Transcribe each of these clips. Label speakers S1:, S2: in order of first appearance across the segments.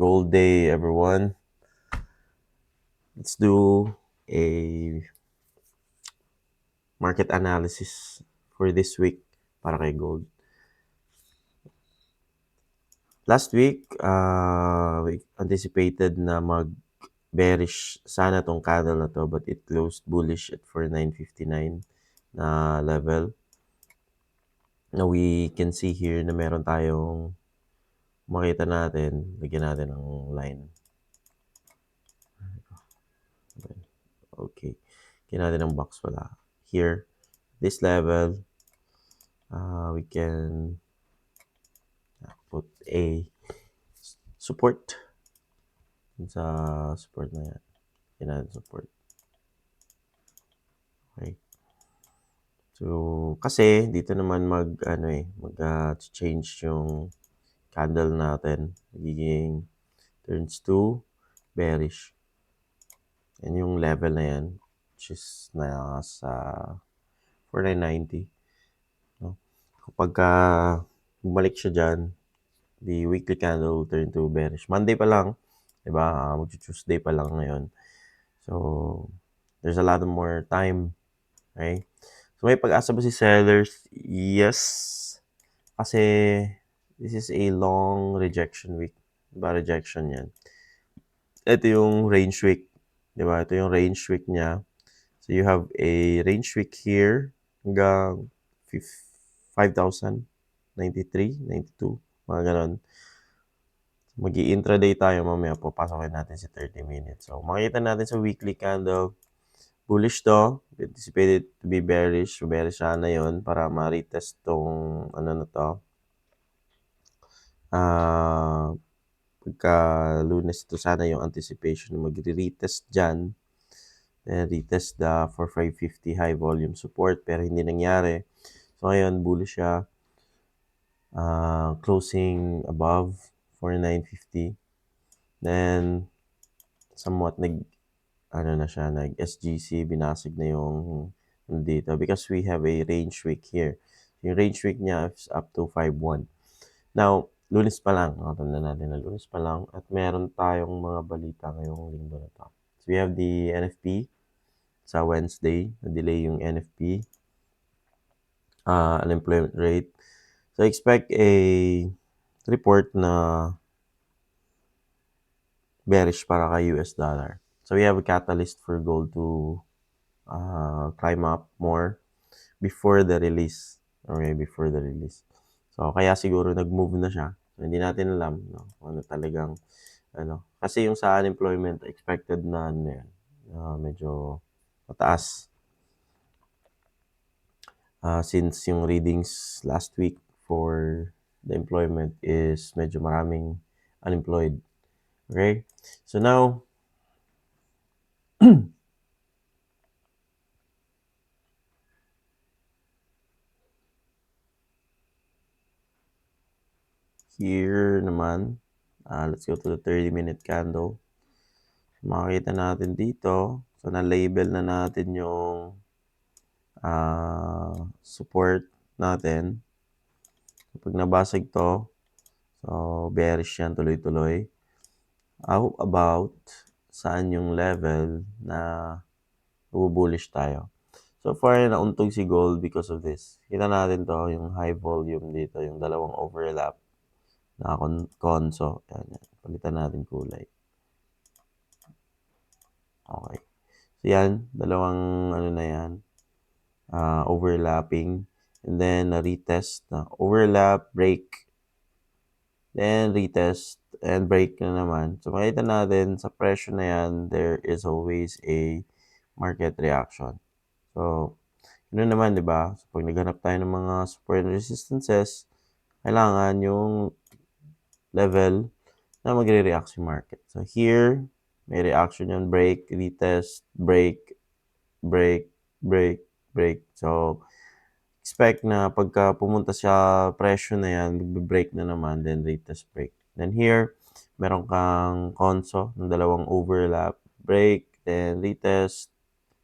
S1: Gold day, everyone. Let's do a market analysis for this week para kay gold. Last week, we anticipated na mag-bearish sana tong candle na to, but it closed bullish at 4959 na level. Now, we can see here na meron tayong makita natin, lagyan natin ng line. Okay. Lagyan natin ng box wala. Here, this level, we can put a support sa support na yan. Lagyan natin support. Okay. So, kasi dito naman mag-change yung candle natin. Magiging turns to bearish. Yan yung level na yan, which is nasa 4990. No? Kapag bumalik siya dyan, the weekly candle will turn to bearish. Monday pa lang, diba? Mag-Tuesday pa lang ngayon. So, there's a lot more time. Okay? So, may pag-asa ba si sellers? Yes. Kasi, this is a long rejection week. Diba, rejection yan. Ito yung range week. Diba? Ito yung range week niya. So, you have a range week here hanggang 5,093, 92, mga ganon. Mag-i-intraday tayo mamaya, papasokin natin si 30 minutes. So, makikita natin sa weekly candle, bullish to, anticipated to be bearish. So, bearish sana yun para ma-retest tong ano na to. Pagka Lunes, ito sana yung anticipation na magre-retest dyan. Then, retest the 4550 high volume support, pero hindi nangyari. So, ngayon, bullish siya. Closing above 4950. Then, somewhat nag-SGC, binasag na yung dito because we have a range week here. Yung range week niya is up to 5-1. Now, Lunes pa lang. Tanda natin na Lunes pa lang. At meron tayong mga balita ngayong linggo na to. So, we have the NFP sa Wednesday. Na-delay yung NFP. Unemployment rate. So, expect a report na bearish para kay US dollar. So, we have a catalyst for gold to climb up more before the release. Okay, before the release. So, kaya siguro nag-move na siya. So, hindi natin alam, no, ano talagang, kasi yung sa unemployment, expected na, medyo mataas. Since yung readings last week for the employment is medyo maraming unemployed. Okay? So, now, here naman, let's go to the 30-minute candle. Makikita natin dito, so na-label na natin yung support natin. Kapag nabasag to, so bearish yan tuloy-tuloy. How about saan yung level na bullish tayo? So far, nauntog si gold because of this. Kita natin to, yung high volume dito, yung dalawang overlap na conso. Yan. Palitan natin kulay. Okay. So yan, dalawang na yan. Overlapping. And then, retest na overlap, break. Then, retest and break na naman. So, makita natin sa presyo na yan, there is always a market reaction. So, yun naman, di ba? So, pag naghanap tayo ng mga support and resistances, kailangan yung level na magre-react si market. So, here, may reaction yan, break, retest, break, break, break, break. So, expect na pagka pumunta sa presyo na yan, magbe-break na naman, then retest break. Then here, meron kang conso ng dalawang overlap, break, then retest,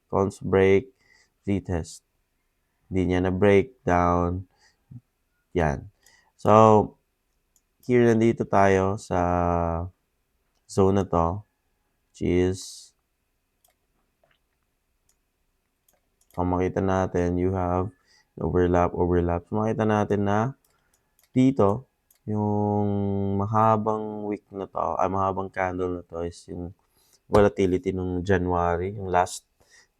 S1: conso break, retest. Hindi niya na break down. Yan. So, here nandito tayo sa zone na to, which is, kung makita natin, you have overlap. So, makita natin na dito, yung mahabang wick na to, mahabang candle na to is yung volatility nung January, yung last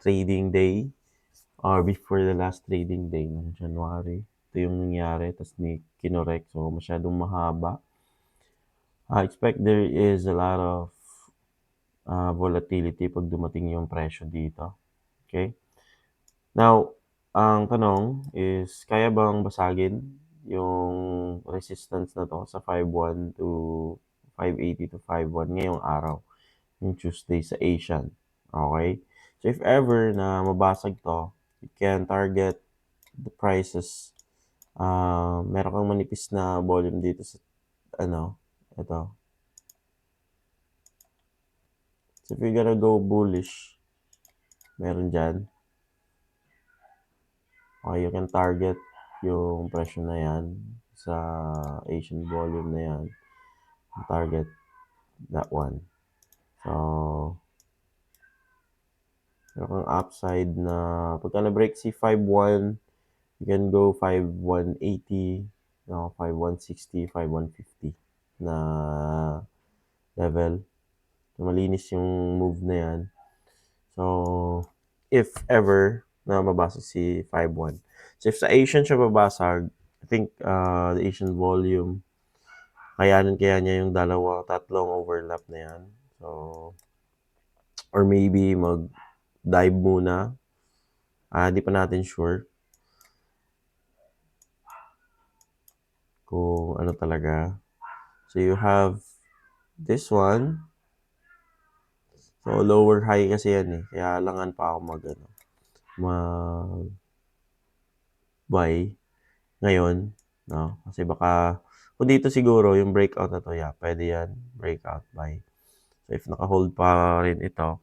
S1: trading day or before the last trading day ng January. Ito yung nangyari, tapos kinorek. So, masyadong mahaba. I expect there is a lot of volatility pag dumating yung presyo dito. Okay? Now, ang tanong is, kaya bang basagin yung resistance na to sa 5.1 to 5.80 to 5.1 ngayong araw, yung Tuesday sa Asian? Okay? So, if ever na mabasag to, you can target the prices. Meron kang manipis na volume dito sa, ito. So, if you're gonna go bullish, meron dyan. Okay, you can target yung presyo na yan sa Asian volume na yan. Target that one. So, meron kang upside na pagka na-break si 5.1, you can go 5.180, 5.160, 5.150 na level. So, malinis yung move na yan. So, if ever na mabasag si 5.1. So, if sa Asian siya babasag, I think the Asian volume, kaya niya yung tatlong overlap na yan. So, or maybe mag-dive muna. Di pa natin sure kung ano talaga. So, you have this one. So, lower high kasi yan eh. Kaya langan pa ako mag-buy ngayon. No? Kasi baka, kung dito siguro, yung breakout na to, pwede yan. Breakout buy. So, if naka-hold pa rin ito,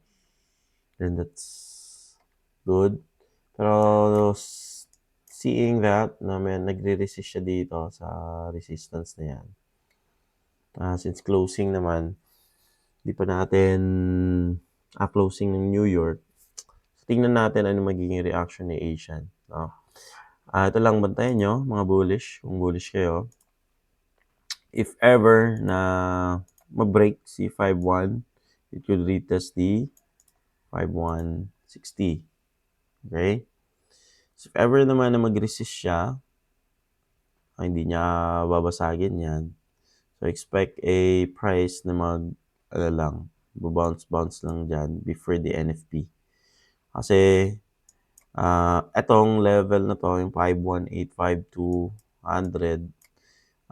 S1: then that's good. Pero, seeing that, na may nagre-resist siya dito sa resistance na yan. Since closing naman, di pa natin closing ng New York. So, tingnan natin ano magiging reaction ni Asian. No? Ito lang, bantayan nyo, mga bullish. Kung bullish kayo, if ever na mag-break si 5.1, it could retest the 5.160. Okay? So, if ever naman na mag-resist siya, hindi niya babasagin yan. So, expect a price na bounce lang dyan before the NFP. Kasi, etong level na to, yung 5.185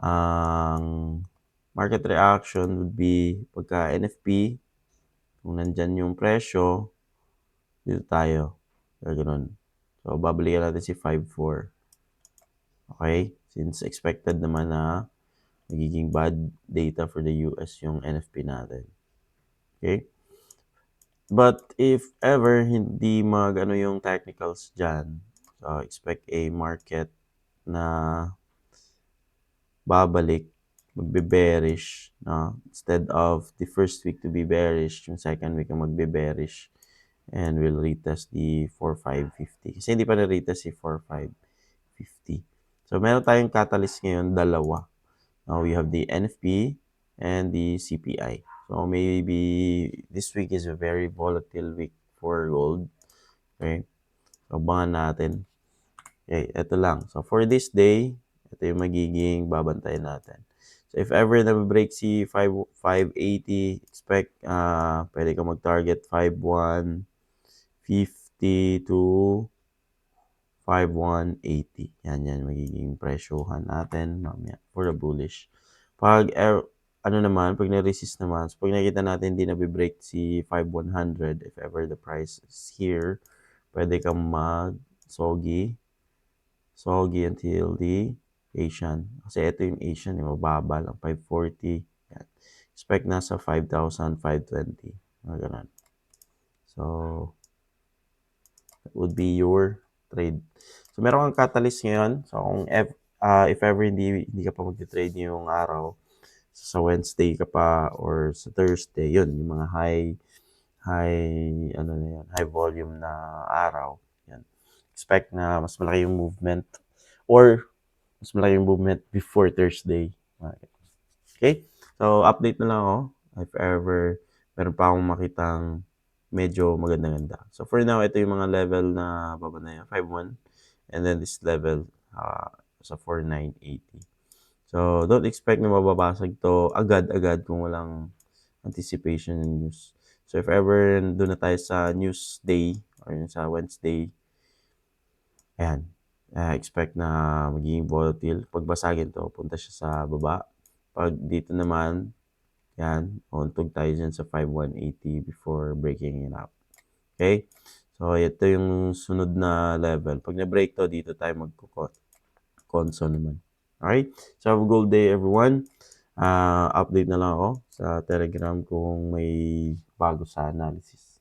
S1: ang market reaction would be pagka NFP, kung nandyan yung presyo, dito tayo. Ganun. So, babalikan natin si 5.4. Okay? Since expected naman na magiging bad data for the US yung NFP natin. Okay? But if ever hindi yung technicals dyan, so expect a market na babalik, magbe-bearish, no? Instead of the first week to be bearish, yung second week ang magbe-bearish and will retest the 4.550. Kasi hindi pa na-retest si 4.550. So, meron tayong catalyst ngayon, dalawa. Now, we have the NFP and the CPI. So, maybe this week is a very volatile week for gold. Okay? So, abangan natin. Okay, ito lang. So, for this day, ito yung magiging babantayan natin. So, if ever na break si 580, expect pwede ka mag-target 5.150 to 5.180. Yan magiging presyohan natin mamaya for the bullish. Pag pag na-resist naman, so pag nakita natin hindi na-break si 5.100, if ever the price is here, pwede kang mag-soggy until the Asian. Kasi ito yung Asian, mababa lang, 540. Yan. Expect nasa 5,520. Ganun. So, that would be your trade. So, meron kang catalyst ngayon. So, kung if ever hindi ka pa mag-trade yung araw, sa Wednesday ka pa or sa Thursday, yun, yung mga high volume na araw. Yan. Expect na mas malaki yung movement or mas malaki yung movement before Thursday. Okay? So, update na lang ako if ever meron pa akong makitang medyo maganda-ganda. So, for now, ito yung mga level na baba na yan, 5.1. And then this level sa 4.980. So, don't expect na mababasag to agad-agad kung walang anticipation in news. So, if ever doon na tayo sa news day or sa Wednesday, ayan, expect na magiging volatile. Pag basagin to, punta siya sa baba. Pag dito naman, yan, untog tayo dyan sa 5,180 before breaking it up. Okay? So, ito yung sunod na level. Pag na-break to, dito tayo magko-conso naman. Alright? So, have a good day, everyone. Update na lang ako sa Telegram kung may bago sa analysis.